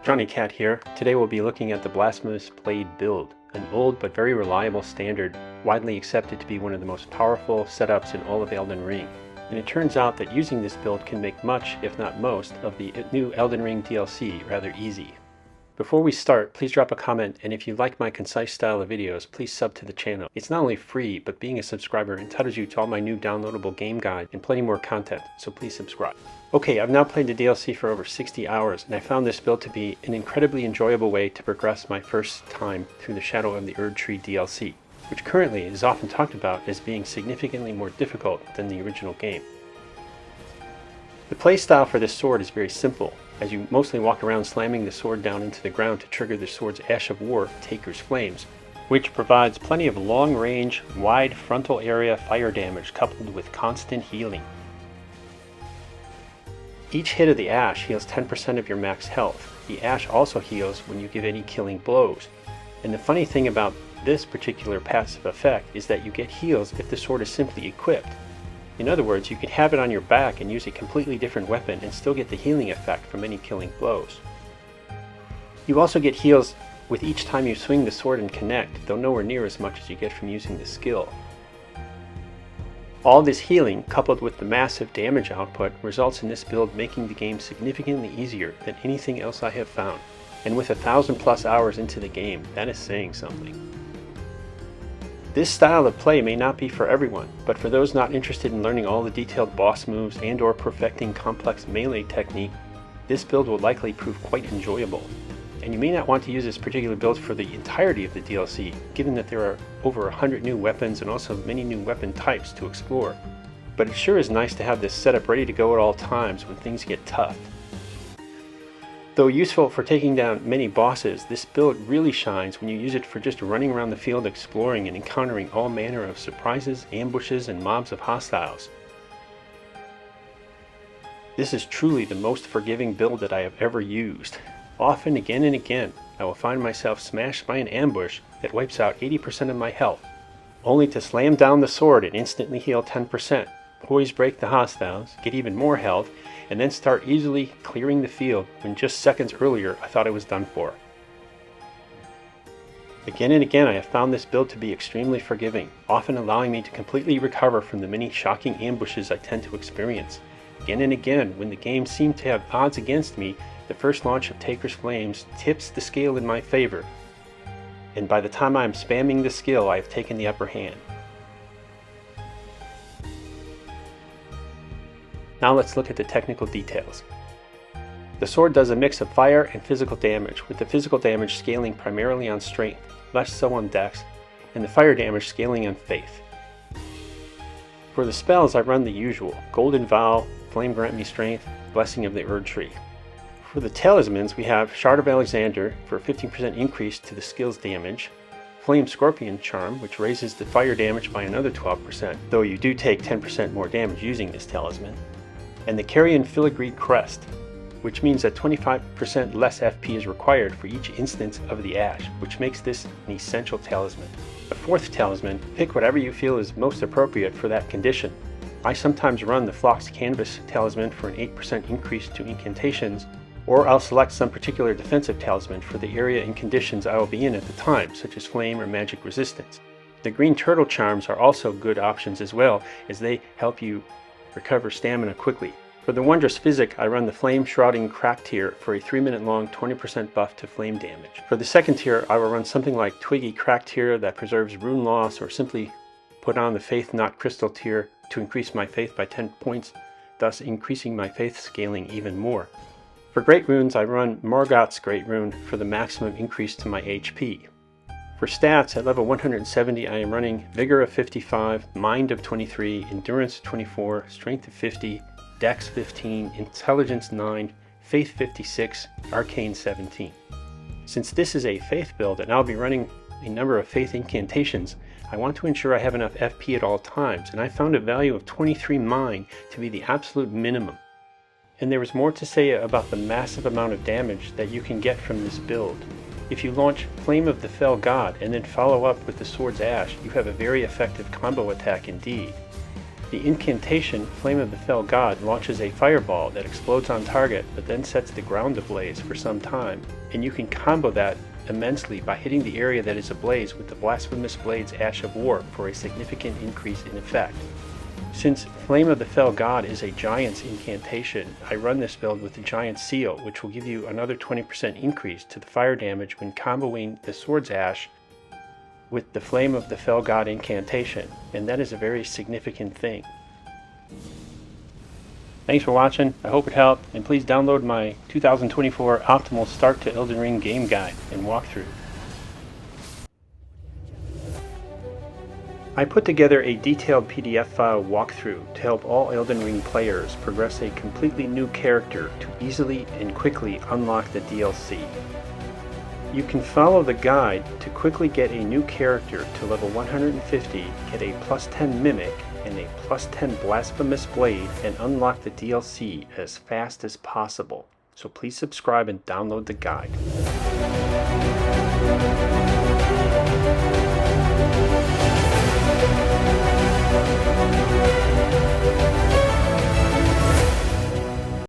Johnny Cat here. Today we'll be looking at the Blasphemous Blade build, an old but very reliable standard, widely accepted to be one of the most powerful setups in all of Elden Ring. And it turns out that using this build can make much, if not most, of the new Elden Ring DLC rather easy. Before we start, please drop a comment, and if you like my concise style of videos, please sub to the channel. It's not only free, but being a subscriber entitles you to all my new downloadable game guide and plenty more content, so please subscribe. Okay, I've now played the DLC for over 60 hours, and I found this build to be an incredibly enjoyable way to progress my first time through the Shadow of the Erdtree DLC, which currently is often talked about as being significantly more difficult than the original game. The playstyle for this sword is very simple, as you mostly walk around slamming the sword down into the ground to trigger the sword's Ash of War, Taker's Flames, which provides plenty of long-range, wide frontal area fire damage coupled with constant healing. Each hit of the Ash heals 10% of your max health. The Ash also heals when you give any killing blows. And the funny thing about this particular passive effect is that you get heals if the sword is simply equipped. In other words, you can have it on your back and use a completely different weapon and still get the healing effect from any killing blows. You also get heals with each time you swing the sword and connect, though nowhere near as much as you get from using the skill. All this healing, coupled with the massive damage output, results in this build making the game significantly easier than anything else I have found. And with 1,000+ hours into the game, that is saying something. This style of play may not be for everyone, but for those not interested in learning all the detailed boss moves and/or perfecting complex melee technique, this build will likely prove quite enjoyable. And you may not want to use this particular build for the entirety of the DLC, given that there are over 100 new weapons and also many new weapon types to explore. But it sure is nice to have this setup ready to go at all times when things get tough. Though useful for taking down many bosses, this build really shines when you use it for just running around the field exploring and encountering all manner of surprises, ambushes, and mobs of hostiles. This is truly the most forgiving build that I have ever used. Often, again and again, I will find myself smashed by an ambush that wipes out 80% of my health, only to slam down the sword and instantly heal 10%, poise break the hostiles, get even more health, and then start easily clearing the field when just seconds earlier I thought I was done for. Again and again I have found this build to be extremely forgiving, often allowing me to completely recover from the many shocking ambushes I tend to experience. Again and again, when the game seemed to have odds against me, the first launch of Taker's Flames tips the scale in my favor, and by the time I am spamming the skill I have taken the upper hand. Now let's look at the technical details. The sword does a mix of fire and physical damage, with the physical damage scaling primarily on strength, less so on dex, and the fire damage scaling on faith. For the spells I run the usual: Golden Vow, Flame Grant Me Strength, Blessing of the Erdtree. For the talismans we have Shard of Alexander for a 15% increase to the skill's damage, Flame Scorpion Charm, which raises the fire damage by another 12%, though you do take 10% more damage using this talisman, and the Carrion Filigree Crest, which means that 25% less FP is required for each instance of the Ash, which makes this an essential talisman. The fourth talisman, pick whatever you feel is most appropriate for that condition. I sometimes run the Flock's Canvas talisman for an 8% increase to incantations, or I'll select some particular defensive talisman for the area and conditions I will be in at the time, such as flame or magic resistance. The Green Turtle Charms are also good options as well, as they help you recover stamina quickly. For the Wondrous Physic, I run the Flame Shrouding Crack tier for a 3-minute long 20% buff to flame damage. For the second tier, I will run something like Twiggy Crack tier that preserves rune loss, or simply put on the Faith Not Crystal tier to increase my faith by 10 points, thus increasing my faith scaling even more. For Great Runes, I run Morgoth's Great Rune for the maximum increase to my HP. For stats, at level 170 I am running Vigor of 55, Mind of 23, Endurance of 24, Strength of 50, Dex 15, Intelligence 9, Faith 56, Arcane 17. Since this is a Faith build and I'll be running a number of Faith incantations, I want to ensure I have enough FP at all times, and I found a value of 23 Mind to be the absolute minimum. And there is more to say about the massive amount of damage that you can get from this build. If you launch Flame of the Fell God and then follow up with the sword's Ash, you have a very effective combo attack indeed. The incantation Flame of the Fell God launches a fireball that explodes on target but then sets the ground ablaze for some time, and you can combo that immensely by hitting the area that is ablaze with the Blasphemous Blade's Ash of War for a significant increase in effect. Since Flame of the Fell God is a Giant's incantation, I run this build with the Giant Seal, which will give you another 20% increase to the fire damage when comboing the Sword's Ash with the Flame of the Fell God incantation, and that is a very significant thing. Thanks for watching, I hope it helped, and please download my 2024 Optimal Start to Elden Ring Game Guide and walkthrough. I put together a detailed PDF file walkthrough to help all Elden Ring players progress a completely new character to easily and quickly unlock the DLC. You can follow the guide to quickly get a new character to level 150, get a plus 10 Mimic and a plus 10 Blasphemous Blade, and unlock the DLC as fast as possible. So please subscribe and download the guide.